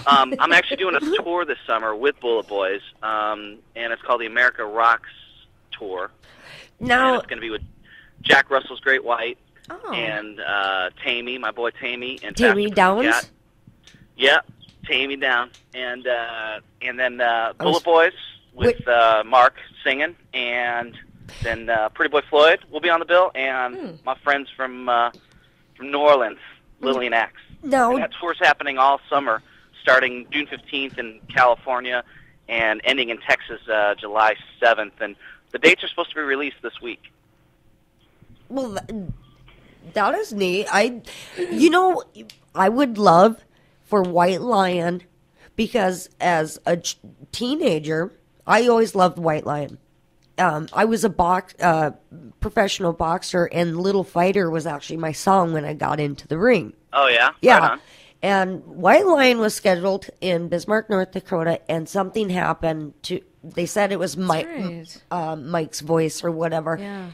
I'm actually doing a tour this summer with Bullet Boys, and it's called the America Rocks Tour. Now, and it's going to be with Jack Russell's Great White oh. and Tammy, my boy Tammy, and Tammy Downs. Yeah, Tammy Down, and then Bullet Boys with Mark singing, and then Pretty Boy Floyd will be on the bill, and my friends from New Orleans, Lily and Axe. No, and that tour's happening all summer, starting June 15th in California and ending in Texas July 7th, and the dates are supposed to be released this week. Well, that is neat. I would love for White Lion, because as a teenager, I always loved White Lion. I was a professional boxer, and Little Fighter was actually my song when I got into the ring. Oh, yeah? Yeah. Right on. And White Lion was scheduled in Bismarck, North Dakota, and something happened they said it was Mike's voice or whatever. Yeah.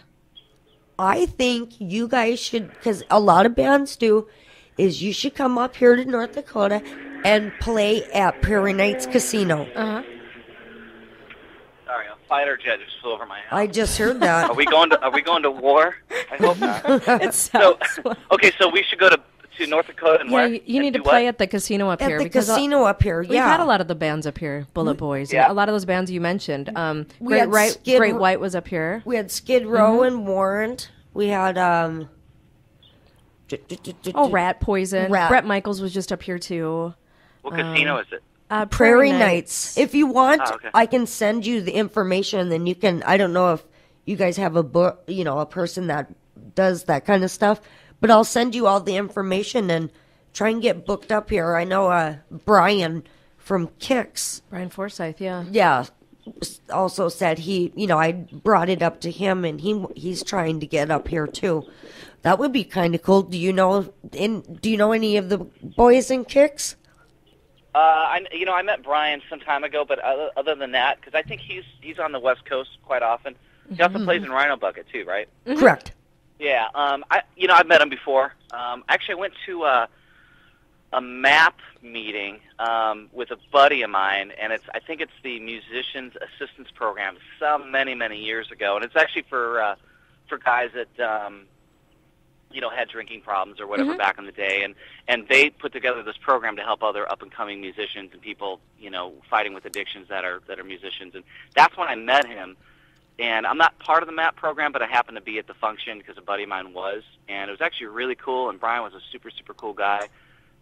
I think you guys should, because a lot of bands do, is you should come up here to North Dakota and play at Prairie Nights Casino. Uh-huh. Sorry, a fighter jet just flew over my house. I just heard that. Are we going to war? I hope not. It sounds Okay, so we should go to North Dakota and yeah, where? you need to play at the casino up here. At the casino up here, yeah. We've had a lot of the bands up here, Bullet Boys. Yeah. A lot of those bands you mentioned. We had Great White was up here. We had Skid Row and Warrant. We had Rat Poison. Bret Michaels was just up here too. What casino is it? Prairie Nights. If you want, okay. I can send you the information, and then you can. I don't know if you guys have a person that does that kind of stuff, but I'll send you all the information and try and get booked up here. I know Brian from Kicks. Brian Forsyth, yeah. Yeah, also said I brought it up to him, and he's trying to get up here too. That would be kind of cool. Do you know any of the boys in Kicks? I met Brian some time ago, but other than that, because I think he's on the West Coast quite often. He also plays in Rhino Bucket too, right? Mm-hmm. Correct. Yeah. I've met him before. Actually, I went to a MAP meeting with a buddy of mine, and I think it's the Musicians Assistance Program, many years ago, and it's actually for guys that had drinking problems or whatever back in the day, and they put together this program to help other up and coming musicians and people fighting with addictions that are musicians, and that's when I met him. And I'm not part of the MAP program, but I happened to be at the function because a buddy of mine was, and it was actually really cool. And Brian was a super cool guy,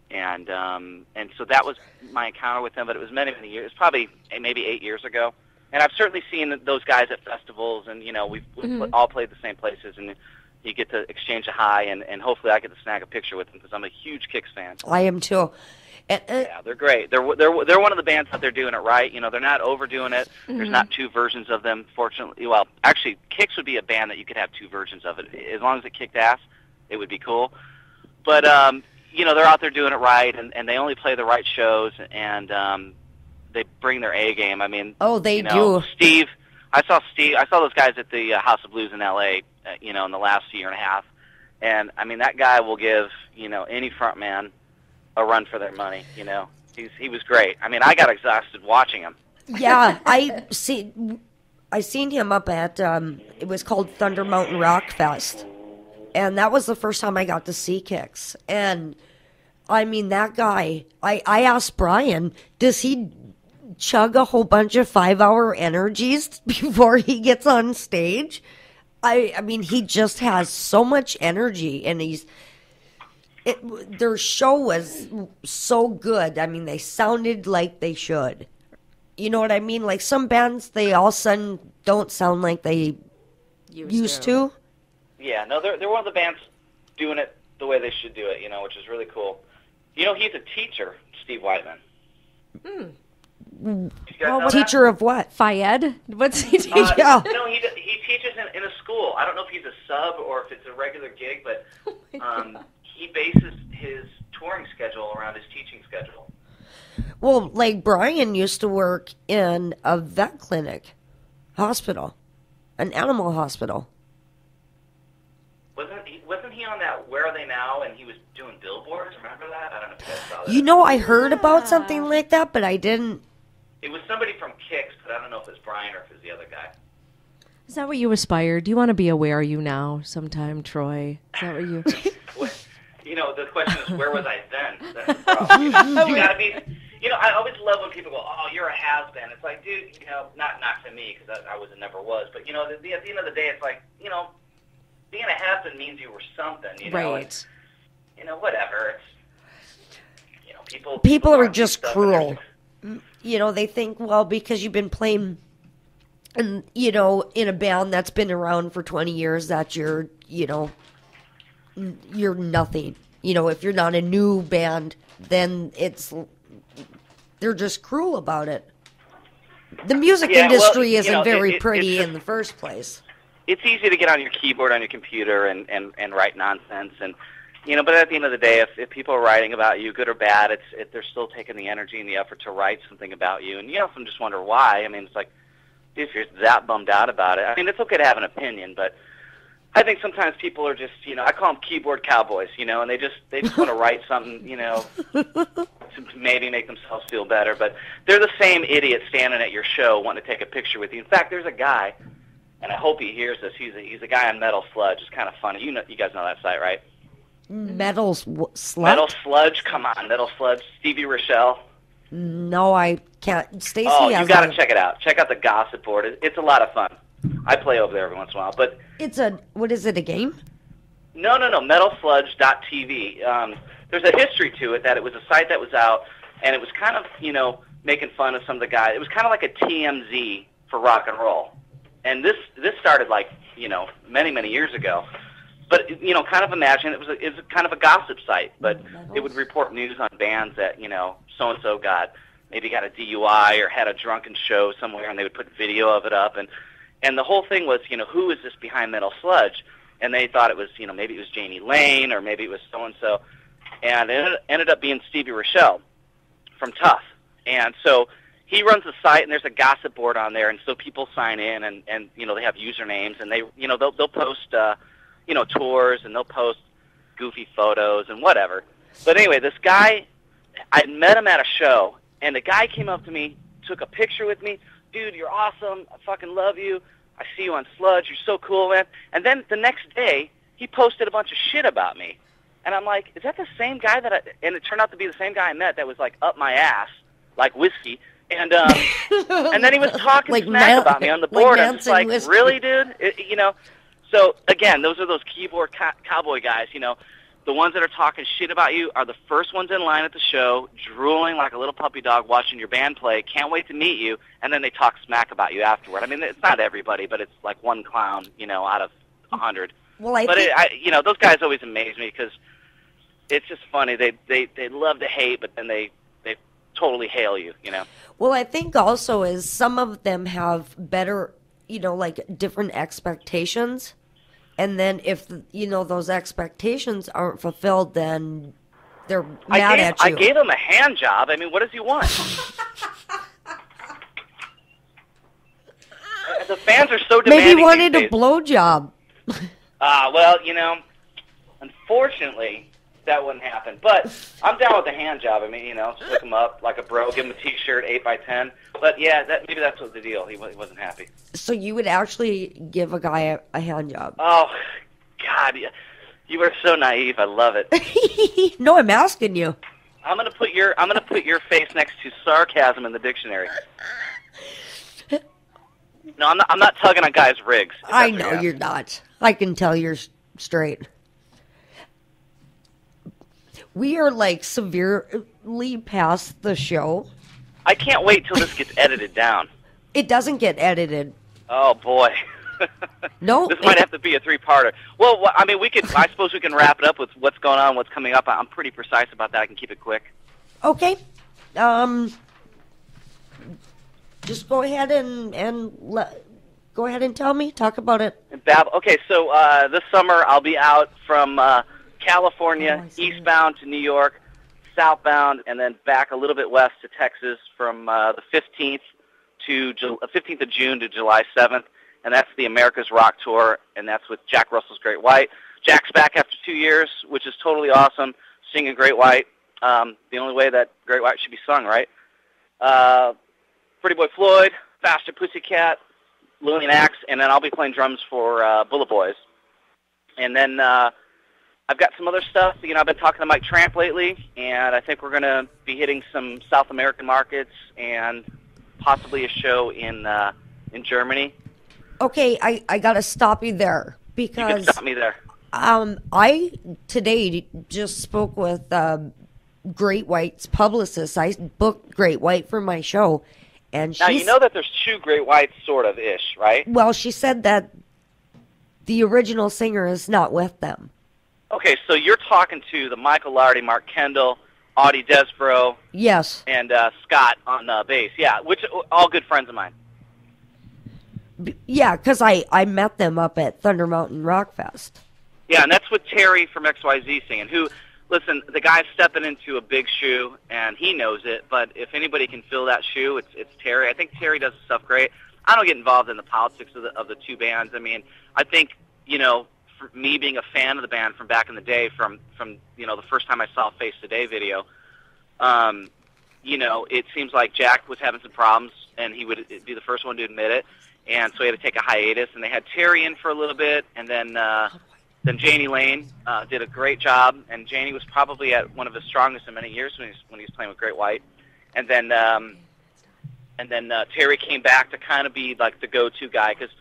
and so that was my encounter with him. But it was many years. It was probably maybe 8 years ago. And I've certainly seen those guys at festivals, and we've all played the same places, and you get to exchange a hi, and hopefully I get to snag a picture with them because I'm a huge Kicks fan. I am too. Yeah, they're great. They're one of the bands out there doing it right. They're not overdoing it. There's not two versions of them, fortunately. Well, actually, Kicks would be a band that you could have two versions of it. As long as it kicked ass, it would be cool. But, they're out there doing it right, and they only play the right shows, and they bring their A game. I mean, they do. Steve, I saw those guys at the House of Blues in L.A., in the last year and a half. And, I mean, that guy will give, any front man a run for their money. He was great. I mean, I got exhausted watching him. Yeah, I seen him up at it was called Thunder Mountain Rock Fest, and that was the first time I got to see Kicks. And I mean, that guy. I asked Brian, does he chug a whole bunch of 5-hour energies before he gets on stage? I mean, he just has so much energy, and their show was so good. I mean, they sounded like they should. You know what I mean? Like some bands, they all of a sudden don't sound like they used to. Yeah, no, they're one of the bands doing it the way they should do it, which is really cool. He's a teacher, Steve Whiteman. Teacher of what? Fayed? What's he teaching? He teaches in a school. I don't know if he's a sub or if it's a regular gig, but he bases his touring schedule around his teaching schedule. Well, like Brian used to work in a vet clinic, hospital, an animal hospital. Wasn't he on that Where Are They Now? And he was doing billboards. Remember that? I don't know if you guys saw that. You know, I heard about something like that, but I didn't. It was somebody from Kix, but I don't know if it's Brian or if it's the other guy. Is that what you aspire? Do you want to be a Where Are You Now sometime, Troy? Is that what you... You know, the question is, where was I then? That's the problem. You gotta be... You know, I always love when people go, "Oh, you're a has-been." It's like, dude, you know, not to me, because I was and never was. But, you know, at the end of the day, it's like, you know, being a has-been means you were something, you know. Right. It's, you know, whatever. It's, you know, people are just cruel. You know, they think, well, because you've been playing, and you know, in a band that's been around for 20 years, that you're, you know, you're nothing. You know, if you're not a new band, then they're just cruel about it. The music industry isn't very pretty in the first place. It's easy to get on your keyboard on your computer and write nonsense, and you know. But at the end of the day, if people are writing about you, good or bad, they're still taking the energy and the effort to write something about you. And you often just wonder why. I mean, it's like, if you're that bummed out about it, I mean, it's okay to have an opinion, but I think sometimes people are just, you know, I call them keyboard cowboys, you know, and they just want to write something, you know, to maybe make themselves feel better. But they're the same idiot standing at your show wanting to take a picture with you. In fact, there's a guy, and I hope he hears this. He's a guy on Metal Sludge. It's kind of funny. You guys know that site, right? Metal Sludge? Metal Sludge. Come on, Metal Sludge. Stevie Rochelle. No, I can't. Stacy, you got to check it out. Check out the gossip board. It's a lot of fun. I play over there every once in a while, but what is it, a game? No, metalsludge.tv. There's a history to it, that it was a site that was out, and it was kind of, you know, making fun of some of the guys. It was kind of like a TMZ for rock and roll. And this started, like, you know, many years ago. But, you know, kind of imagine it was kind of a gossip site, but it would report news on bands that, you know, so-and-so maybe got a DUI or had a drunken show somewhere, and they would put video of it up. And the whole thing was, you know, who is this behind Metal Sludge? And they thought it was, you know, maybe it was Janie Lane or maybe it was so-and-so. And it ended up being Stevie Rochelle from Tough. And so he runs the site, and there's a gossip board on there, and so people sign in, and you know, they have usernames, and they, you know, they'll post, you know, tours, and they'll post goofy photos and whatever. But anyway, this guy, I met him at a show, and the guy came up to me, took a picture with me. Dude, you're awesome. I fucking love you. I see you on Sludge. You're so cool, man. And then the next day, he posted a bunch of shit about me. And I'm like, is that the same guy and it turned out to be the same guy I met that was, like, up my ass, like whiskey. And and then he was talking like smack about me on the board. Like I'm just like, whiskey. Really, dude? You know? So, again, those are those keyboard cowboy guys, you know. The ones that are talking shit about you are the first ones in line at the show, drooling like a little puppy dog watching your band play, can't wait to meet you, and then they talk smack about you afterward. I mean, it's not everybody, but it's like one clown, you know, out of 100. Well, you know, those guys always amaze me because it's just funny. They love to hate, but then they totally hail you, you know. Well, I think also is some of them have better, you know, like different expectations. And then if, you know, those expectations aren't fulfilled, then they're mad at you. I gave him a hand job. I mean, what does he want? The fans are so demanding. Maybe he wanted a blowjob. Well, you know, unfortunately, that wouldn't happen. But I'm down with the hand job. I mean, you know, just hook him up like a bro, give him a T-shirt, 8x10. But yeah, maybe that's what the deal. He wasn't happy. So you would actually give a guy a hand job? Oh, God, you are so naive. I love it. No, I'm asking you. I'm gonna put your face next to sarcasm in the dictionary. No, I'm not tugging on guys' rigs. I know you're not. I can tell you're straight. We are like severely past the show. I can't wait till this gets edited down. It doesn't get edited. Oh boy. No. This might have to be a three-parter. Well, I mean, I suppose we can wrap it up with what's going on, what's coming up. I'm pretty precise about that. I can keep it quick. Okay. Just go ahead go ahead and tell me. Talk about it. Okay, so this summer I'll be out from California, eastbound to New York, southbound, and then back a little bit west to Texas from the 15th of June to July 7th, and that's the America's Rock Tour, and that's with Jack Russell's Great White. Jack's back after 2 years, which is totally awesome. Singing Great White, the only way that Great White should be sung, right? Pretty Boy Floyd, Faster Pussycat, Louie and Axe, and then I'll be playing drums for Bullet Boys. And then I've got some other stuff. You know, I've been talking to Mike Tramp lately, and I think we're going to be hitting some South American markets and possibly a show in Germany. Okay, I got to stop you there You can because stop me there. I today just spoke with Great White's publicist. I booked Great White for my show, and Now, you know that there's two Great Whites, sort of, ish, right? well, she said that the original singer is not with them. Okay, so you're talking to the Michael Lardy, Mark Kendall, Audie Desborough, Yes. and Scott on bass. Yeah, which all good friends of mine. Yeah, because I met them up at Thunder Mountain Rock Fest. Yeah, and that's with Terry from XYZ singing, who, listen, the guy's stepping into a big shoe, and he knows it, but if anybody can fill that shoe, it's Terry. I think Terry does stuff great. I don't get involved in the politics of the two bands. I mean, I think, you know, for me being a fan of the band from back in the day, from you know, the first time I saw a Face Today video, you know, it seems like Jack was having some problems, and he would be the first one to admit it, and so he had to take a hiatus, and they had Terry in for a little bit, and then Janie Lane did a great job, and Janie was probably at one of his strongest in many years when he was playing with Great White, and then Terry came back to kind of be like the go-to guy, because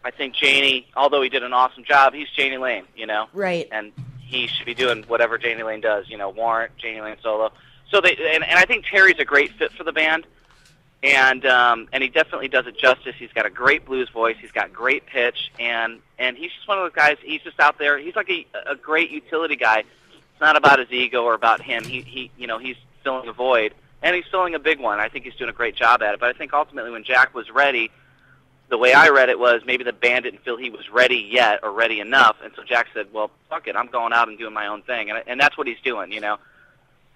I think Janie, although he did an awesome job, he's Janie Lane, you know? Right. And he should be doing whatever Janie Lane does, you know, Warrant, Janie Lane solo. So and I think Terry's a great fit for the band, and he definitely does it justice. He's got a great blues voice, he's got great pitch, and he's just one of those guys, he's just out there, he's like a great utility guy. It's not about his ego or about him. He you know, he's filling a void, and he's filling a big one. I think he's doing a great job at it, but I think ultimately when Jack was ready, the way I read it was maybe the band didn't feel he was ready yet or ready enough, and so Jack said, well, fuck it, I'm going out and doing my own thing, and that's what he's doing, you know.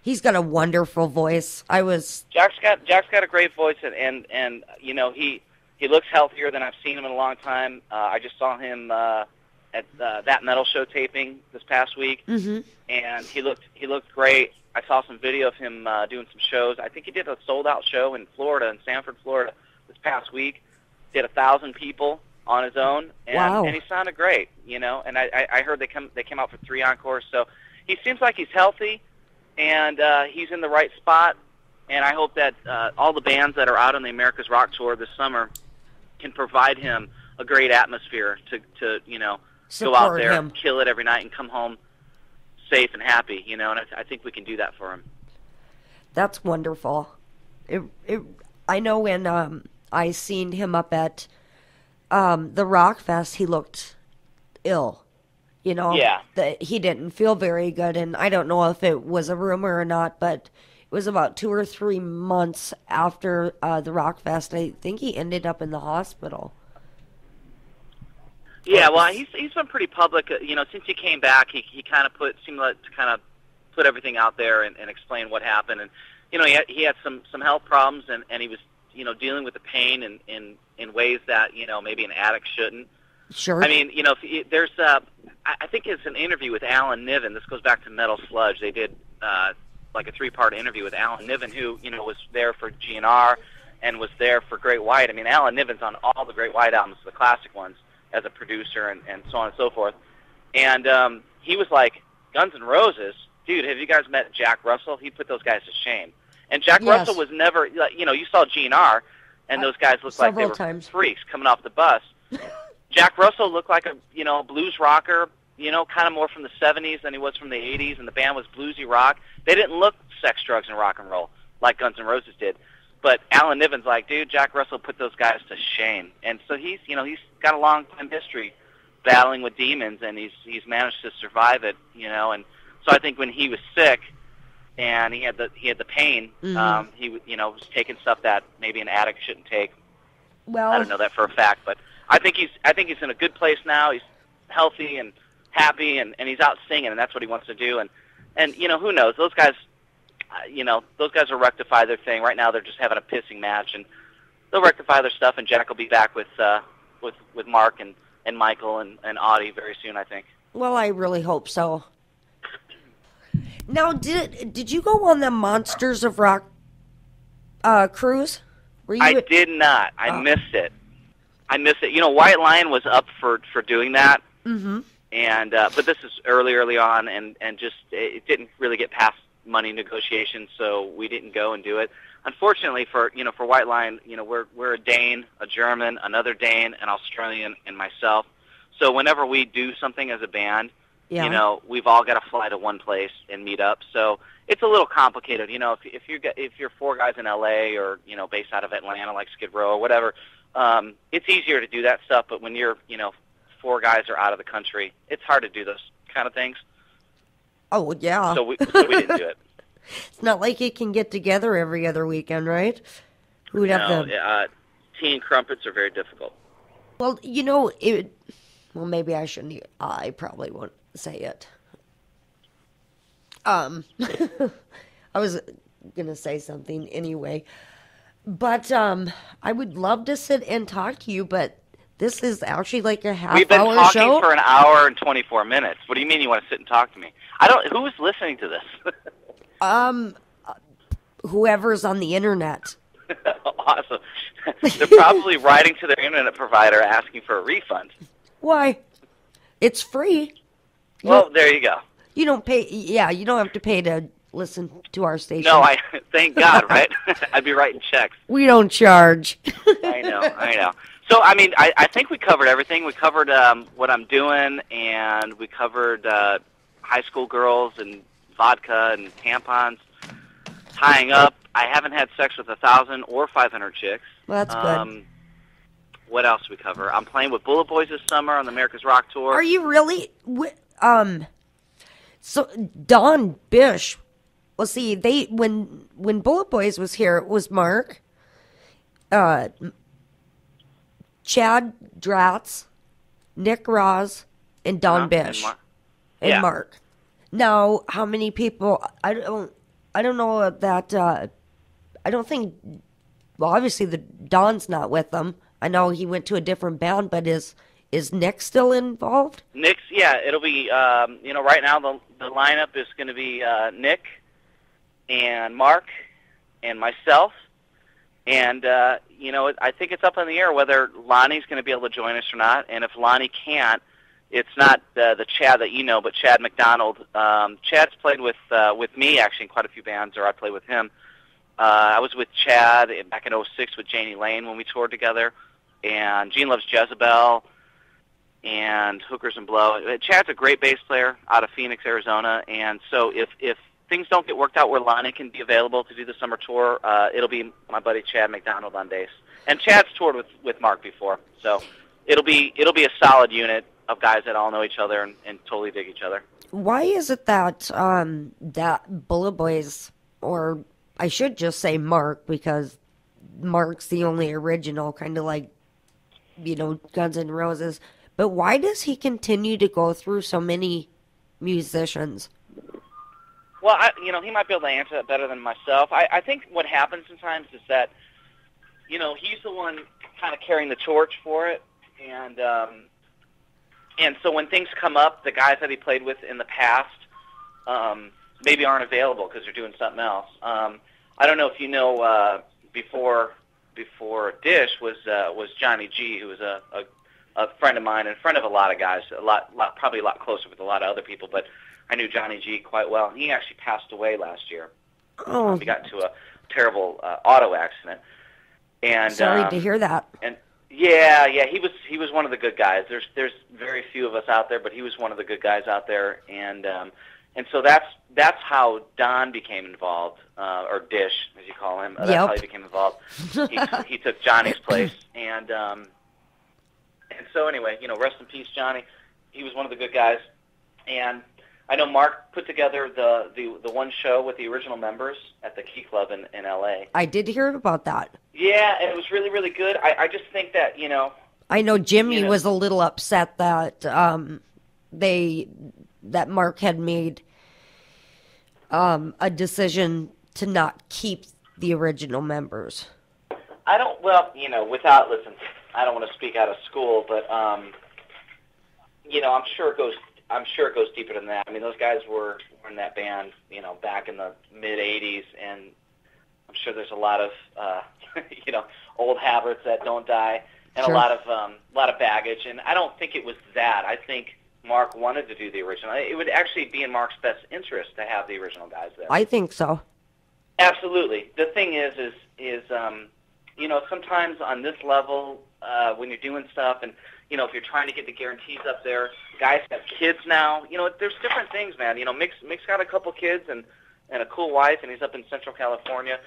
He's got a wonderful voice. Jack's got a great voice, and you know, he looks healthier than I've seen him in a long time. I just saw him at That Metal Show taping this past week, and he looked great. I saw some video of him doing some shows. I think he did a sold-out show in Florida, in Sanford, Florida, this past week. Did 1,000 people on his own, and, wow. And he sounded great, you know. And I heard they came out for 3 encores, so he seems like he's healthy, and he's in the right spot. And I hope that all the bands that are out on the America's Rock Tour this summer can provide him a great atmosphere to you know, Support go out there, him. kill it every night, and come home safe and happy, you know. And I think we can do that for him. That's wonderful. I know when I seen him up at the Rock Fest, he looked ill. You know, Yeah. He didn't feel very good, and I don't know if it was a rumor or not, but it was about 2 or 3 months after the Rock Fest. I think he ended up in the hospital. Yeah, well, he's been pretty public. You know, since he came back, he kind of seemed like to kind of put everything out there and explain what happened. And you know, he had some health problems, and he was, you know, dealing with the pain in ways that, you know, maybe an addict shouldn't. Sure. I mean, you know, there's I think it's an interview with Alan Niven. This goes back to Metal Sludge. They did like a 3-part interview with Alan Niven, who, you know, was there for GNR and was there for Great White. I mean, Alan Niven's on all the Great White albums, the classic ones, as a producer and so on and so forth. And he was like, Guns N' Roses, dude, have you guys met Jack Russell? He put those guys to shame. And Jack Yes. Russell was never, you know, you saw GNR, and those guys looked like they Several were times. freaks coming off the bus. Jack Russell looked like a, you know, blues rocker, you know, kind of more from the 70s than he was from the 80s, and the band was bluesy rock. They didn't look sex, drugs, and rock and roll like Guns N' Roses did. But Alan Niven's like, dude, Jack Russell put those guys to shame. And so he's, you know, he's got a long time history battling with demons, and he's managed to survive it, you know. And so I think when he was sick and he had the pain, he, you know, was taking stuff that maybe an addict shouldn't take. Well, I don't know that for a fact, but I think he's in a good place now. He's healthy and happy, and he's out singing, and that's what he wants to do. And you know, who knows? Those guys, you know, those guys will rectify their thing. Right now, they're just having a pissing match, and they'll rectify their stuff. And Jack will be back with Mark and Michael and Audie very soon, I think. Well, I really hope so. Now, did you go on the Monsters of Rock cruise? Were you? I did not. I missed it. You know, White Lion was up for doing that. Mm-hmm. And but this is early on, and just it didn't really get past money negotiations, so we didn't go and do it. Unfortunately, for White Lion, we're a Dane, a German, another Dane, an Australian, and myself. So whenever we do something as a band, we've all got to fly to one place and meet up. So it's a little complicated. If you're four guys in LA or based out of Atlanta like Skid Row or whatever, it's easier to do that stuff. But when you're four guys are out of the country, it's hard to do those kind of things. Oh yeah. So we didn't do it. It's not like you can get together every other weekend, right? Who'd have tea and crumpets are very difficult. Well, well, maybe I shouldn't. I probably won't say it. I was gonna say something anyway, but I would love to sit and talk to you, but this is actually like a half-hour show. We've been talking for an hour and 24 minutes. What do you mean you want to sit and talk to me? Who's listening to this? Whoever's on the internet. Awesome. They're probably writing to their internet provider asking for a refund. Why? It's free. Well, there you go. You don't pay. Yeah, you don't have to pay to listen to our station. No, thank God, right? I'd be writing checks. We don't charge. I know. So, I mean, I think we covered everything. We covered what I'm doing, and we covered high school girls and vodka and tampons, tying up. I haven't had sex with 1,000 or 500 chicks. Well, that's good. What else we cover? I'm playing with Bullet Boys this summer on the America's Rock Tour. Are you really? So Don Bish. Well, see, when Bullet Boys was here, it was Mark, Chad Dratz, Nick Roz, and Don Bish, and Mark. Now, how many people? I don't know that. I don't think. Well, obviously, the Don's not with them. I know he went to a different band, but is Nick still involved? Nick's, it'll be. Right now the lineup is going to be Nick and Mark and myself, and I think it's up in the air whether Lonnie's going to be able to join us or not. And if Lonnie can't, it's not the Chad that you know, but Chad McDonald. Chad's played with me actually in quite a few bands, or I played with him. I was with Chad back in '06 with Janie Lane when we toured together, and Gene Loves Jezebel, and Hookers and Blow. Chad's a great bass player out of Phoenix, Arizona, and so if things don't get worked out where Lonnie can be available to do the summer tour, it'll be my buddy Chad McDonald on bass. And Chad's toured with Mark before, so it'll be a solid unit of guys that all know each other and totally dig each other. Why is it that that Bullet Boys, or I should just say Mark, because Mark's the only original, kind of like, Guns N' Roses. But why does he continue to go through so many musicians? Well, he might be able to answer that better than myself. I think what happens sometimes is that, he's the one kind of carrying the torch for it, and so when things come up, the guys that he played with in the past maybe aren't available because they're doing something else. I don't know if you know, before Dish was Johnny G, who was a friend of mine and a friend of a lot of guys, probably a lot closer with a lot of other people, but I knew Johnny G quite well. He actually passed away last year. Oh. He got into a terrible auto accident. And sorry to hear that. And yeah, he was one of the good guys. There's very few of us out there, but he was one of the good guys out there, and so that's how Don became involved, or Dish, as you call him. That's how he became involved. He took Johnny's place, and so anyway, rest in peace, Johnny. He was one of the good guys, and I know Mark put together the one show with the original members at the Key Club in L.A. I did hear about that. Yeah, and it was really, really good. I just think that, I know Jimmy was a little upset that that Mark had made a decision to not keep the original members. I don't want to speak out of school, but, I'm sure it goes I'm sure it goes deeper than that. I mean, those guys were in that band, back in the mid-'80s, and I'm sure there's a lot of, old habits that don't die, and Sure. a lot of baggage. And I don't think it was that. I think Mark wanted to do the original. It would actually be in Mark's best interest to have the original guys there. I think so. Absolutely. The thing is sometimes on this level, when you're doing stuff, and if you're trying to get the guarantees up there, guys have kids now. There's different things, man. Mick's got a couple kids and a cool wife, and he's up in Central California.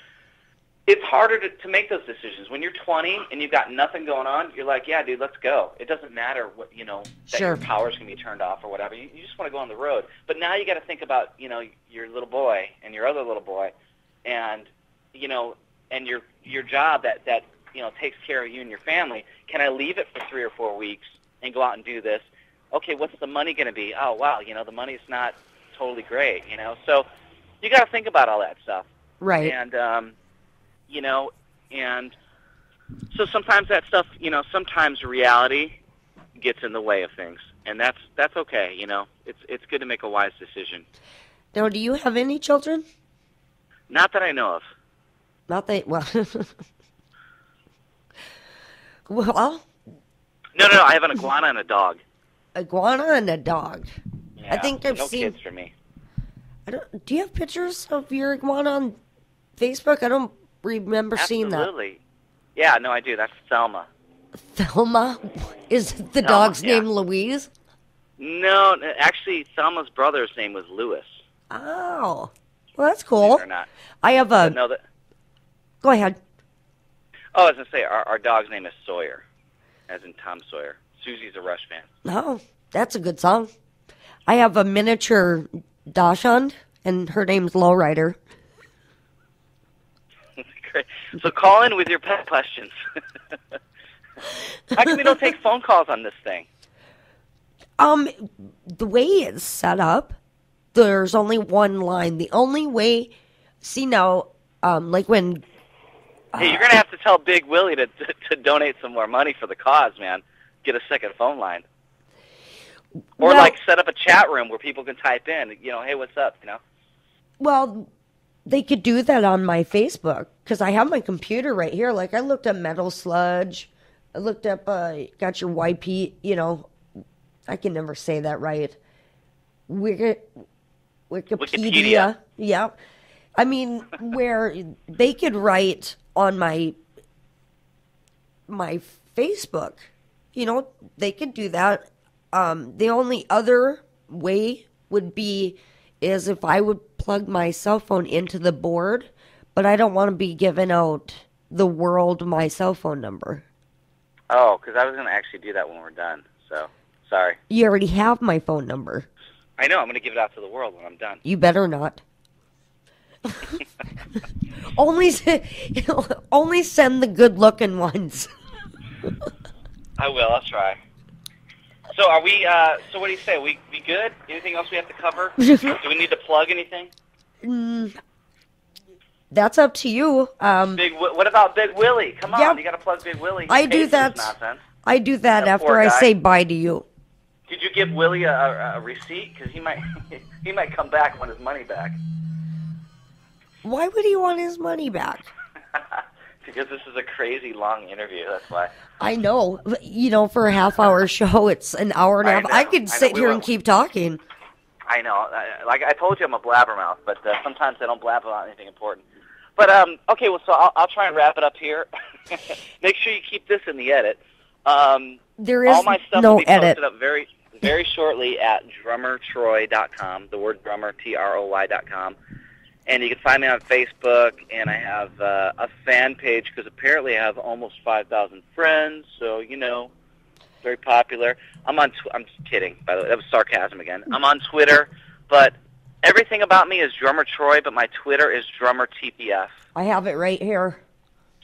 It's harder to make those decisions. When you're 20 and you've got nothing going on, you're like, yeah, dude, let's go. It doesn't matter what, that Sure. your powers can be turned off or whatever. You just want to go on the road. But now you got to think about, your little boy and your other little boy, and, and your job that takes care of you and your family. Can I leave it for 3 or 4 weeks and go out and do this? Okay, what's the money going to be? Oh, wow, the money's not totally great, So you got to think about all that stuff. Right. And, and so sometimes that stuff, sometimes reality gets in the way of things, and that's okay. It's good to make a wise decision. Now, do you have any children? Not that I know of. Not that, well. Well, No, I have an iguana and a dog. iguana and a dog. Yeah, I think I've no seen. kids for me. Do you have pictures of your iguana on Facebook? I don't remember seeing that. Absolutely. Yeah, no, I do. That's Thelma. Thelma? Is the Thelma, dog's yeah. name Louise? No, actually, Thelma's brother's name was Lewis. Oh. Well, that's Believe cool. it or not. I have a... No, Go ahead. I was going to say, our dog's name is Sawyer, as in Tom Sawyer. Susie's a Rush fan. Oh, that's a good song. I have a miniature dachshund, and her name's Lowrider. Great. So call in with your pet questions. How come we don't take phone calls on this thing? The way it's set up, there's only one line. The only way... See, now, like when... Hey, you're going to have to tell Big Willie to donate some more money for the cause, man. Get a second phone line. Or, Well- set up a chat room where people can type in, hey, what's up, Well, they could do that on my Facebook, because I have my computer right here. Like, I looked up Metal Sludge. I looked up, got your YP, I can never say that right. Wikipedia. Yeah. I mean, where they could write on my Facebook, they could do that. The only other way would be is if I would plug my cell phone into the board, but I don't want to be giving out the world my cell phone number. Oh, because I was going to actually do that when we're done, so sorry. You already have my phone number. I know, I'm going to give it out to the world when I'm done. You better not. only send the good-looking ones. I will, I'll try. So are we, so what do you say, we good? Anything else we have to cover? Do we need to plug anything? That's up to you. What about Big Willie? Come on, Yeah. you got to plug Big Willie. He I do pays for that. this nonsense. I do that That after poor I guy. say bye to you. Did you give Willie a receipt? Because he might come back and want his money back. Why would he want his money back? Because this is a crazy long interview, that's why. I know. For a half-hour show, it's an hour and a half. I could sit We here will. and keep talking. I know. Like I told you, I'm a blabbermouth, but sometimes I don't blab about anything important. But, okay, well, so I'll try and wrap it up here. Make sure you keep this in the edit. There is all my stuff no will be edit. posted up very, very shortly at drummertroy.com, the word drummer, TROY.com. And you can find me on Facebook, and I have a fan page because apparently I have almost 5,000 friends, so, very popular. I'm just kidding, by the way. That was sarcasm again. I'm on Twitter, but everything about me is Drummer Troy, but my Twitter is Drummer TPF. I have it right here.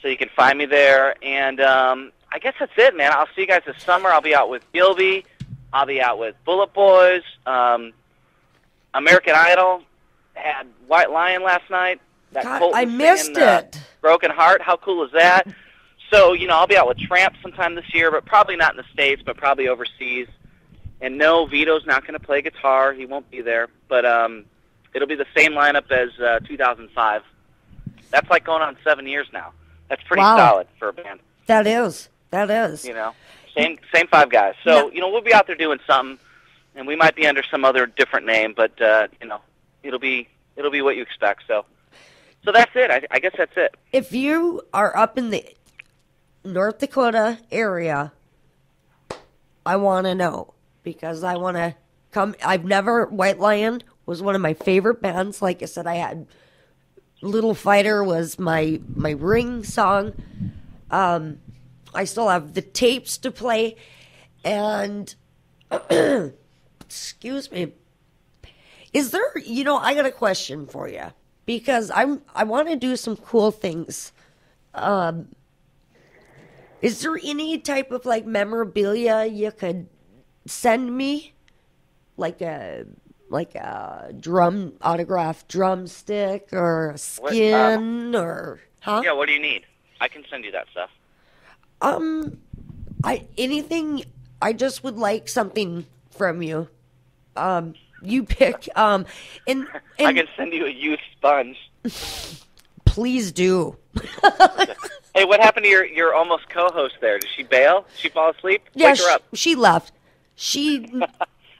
So you can find me there, and I guess that's it, man. I'll see you guys this summer. I'll be out with Gilby. I'll be out with Bullet Boys, American Idol. Had White Lion last night. That God, Colton I missed singing, it. Broken Heart. How cool is that? So, I'll be out with Tramp sometime this year, but probably not in the States, but probably overseas. And no, Vito's not going to play guitar. He won't be there. But it'll be the same lineup as 2005. That's like going on 7 years now. That's pretty solid for a band. That is. You know, same 5 guys. So, you know, we'll be out there doing something, and we might be under some other different name, but, you know, it'll be what you expect. So that's it. I guess that's it. If you are up in the North Dakota area, I want to know, because I want to come. White Lion was one of my favorite bands. Like I said, I had Little Fighter was my ring song. I still have the tapes to play, and excuse me. Is there, you know, I got a question for you, because I want to do some cool things. Is there any type of like memorabilia you could send me? Like a autographed drumstick or a skin or Yeah, what do you need? I can send you that stuff. Anything. I just would like something from you. You pick. And I can send you a used sponge. Please do. Hey, what happened to your almost co-host there? Did she bail? Did she fall asleep? Yeah, Wake her up. She left. She.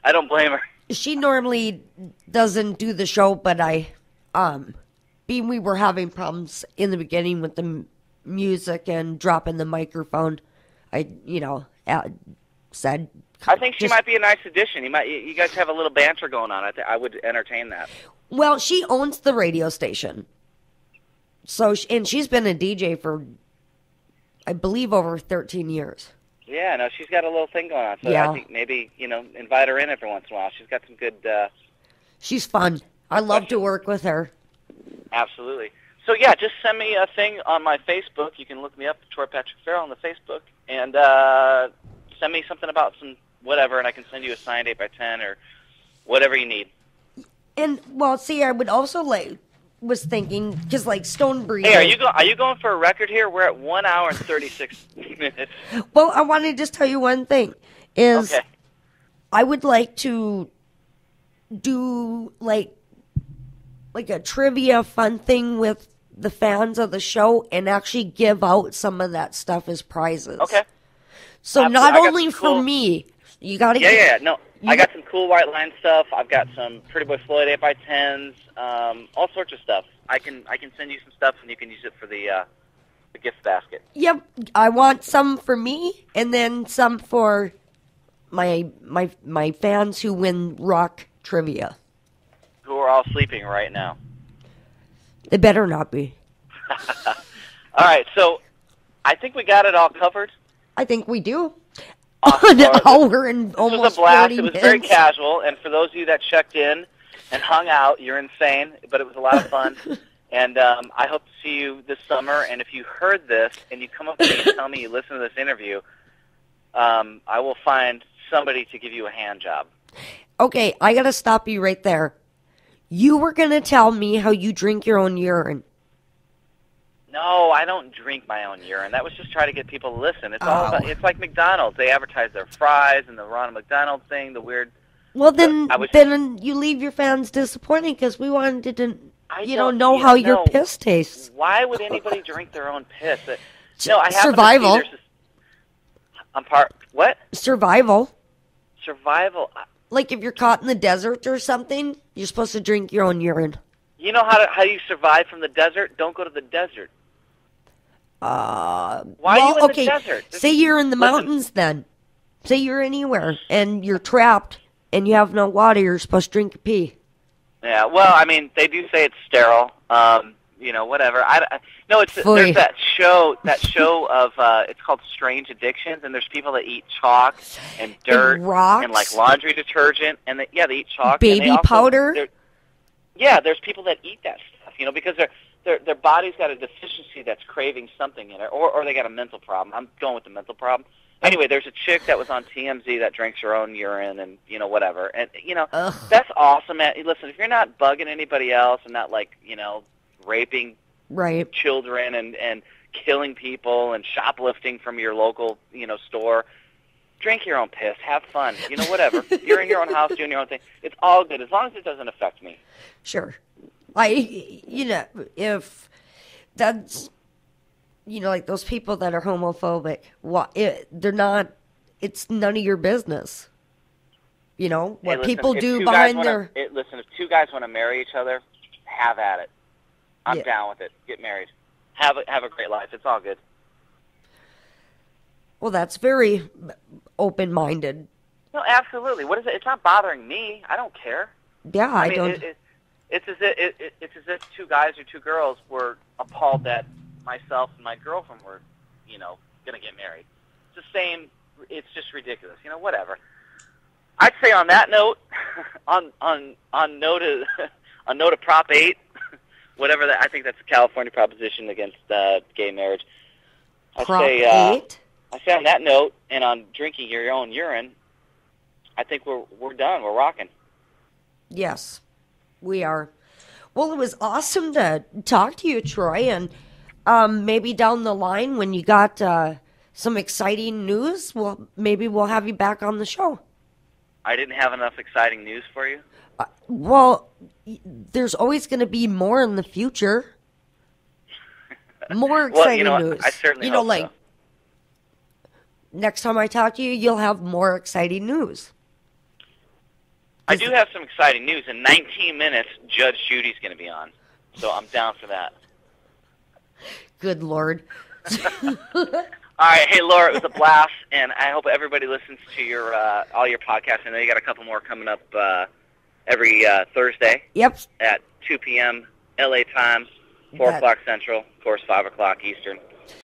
I don't blame her. She normally doesn't do the show, but being we were having problems in the beginning with the music and dropping the microphone, I said. I think she might be a nice addition. You guys have a little banter going on. I would entertain that. Well, she owns the radio station, so and she's been a DJ for, I believe, over 13 years. Yeah, no, she's got a little thing going on. So yeah. I think maybe, you know, invite her in every once in a while. She's got some good. She's fun. I love to work with her. Absolutely. So yeah, just send me a thing on my Facebook. You can look me up, Troy Patrick Farrell, on the Facebook, and send me something about some whatever, and I can send you a signed 8x10 or whatever you need. And well, see, I would also was thinking, because like Stone Breathing. Hey, are you going for a record here? We're at 1 hour and 36 minutes. Well, I want to just tell you one thing. Is okay. I would like to do like a trivia fun thing with the fans of the show and actually give out some of that stuff as prizes. Okay. So not only for me, you got to I got some cool White Line stuff. I've got some Pretty Boy Floyd 8x10s, all sorts of stuff. I can send you some stuff, and you can use it for the gift basket. Yep, I want some for me, and then some for my fans who win rock trivia. Who are all sleeping right now. They better not be. All right, so I think we got it all covered. I think we do. Awesome. An hour and almost was a blast. 40 It was minutes. very casual, and for those of you that checked in and hung out, you're insane, but it was a lot of fun. And I hope to see you this summer. And if you heard this and you come up to me and tell me you listen to this interview, I will find somebody to give you a hand job. Okay, I got to stop you right there. You were going to tell me how you drink your own urine. No, I don't drink my own urine. That was just try to get people to listen. It's all about, it's like McDonald's. They advertise their fries and the Ronald McDonald thing, the weird. Well, then you leave your fans disappointed because we wanted to, know how your piss tastes. Why would anybody drink their own piss? No, I have survival. What? Survival. Survival. Like if you're caught in the desert or something, you're supposed to drink your own urine. You know how you survive from the desert? Don't go to the desert. Why are you in the desert? Say you're in the mountains then. Say you're anywhere and you're trapped and you have no water, you're supposed to drink your pee. Yeah, well, I mean, they do say it's sterile. Whatever. There's that show of it's called Strange Addictions, and there's people that eat chalk and dirt and rocks and like laundry detergent, and they eat chalk. Baby powder. Yeah, there's people that eat that stuff, because their body's got a deficiency that's craving something in it, or they got a mental problem. I'm going with the mental problem. Anyway, there's a chick that was on TMZ that drinks her own urine and, whatever. And, that's awesome. Listen, if you're not bugging anybody else and not, raping children and killing people and shoplifting from your local, store, drink your own piss, have fun, whatever. You're in your own house doing your own thing. It's all good as long as it doesn't affect me. Sure. If that's, like those people that are homophobic, they're not, it's none of your business. What hey, listen, people do behind their... Listen, if two guys want to marry each other, have at it. I'm down with it. Get married. Have a great life. It's all good. Well, that's very open-minded. No, absolutely. What is it? It's not bothering me. I don't care. Yeah, I don't... It's as if two guys or two girls were appalled that myself and my girlfriend were, going to get married. It's the same. It's just ridiculous. Whatever. I'd say on that note, on note of Prop 8, whatever that, I think that's a California proposition against gay marriage. Prop 8? I say on that note, and on drinking your own urine, I think we're done. We're rocking. Yes, we are. Well, it was awesome to talk to you, Troy, and maybe down the line when you got some exciting news, maybe we'll have you back on the show. I didn't have enough exciting news for you? Well, there's always going to be more in the future. More exciting news. I certainly hope so. Next time I talk to you, you'll have more exciting news. I do have some exciting news. In 19 minutes, Judge Judy's going to be on. So I'm down for that. Good Lord. All right. Hey, Laura, it was a blast, and I hope everybody listens to your all your podcasts. I know you got a couple more coming up every Thursday. Yep. At 2 p.m. L.A. time, 4 o'clock Central, of course, 5 o'clock Eastern.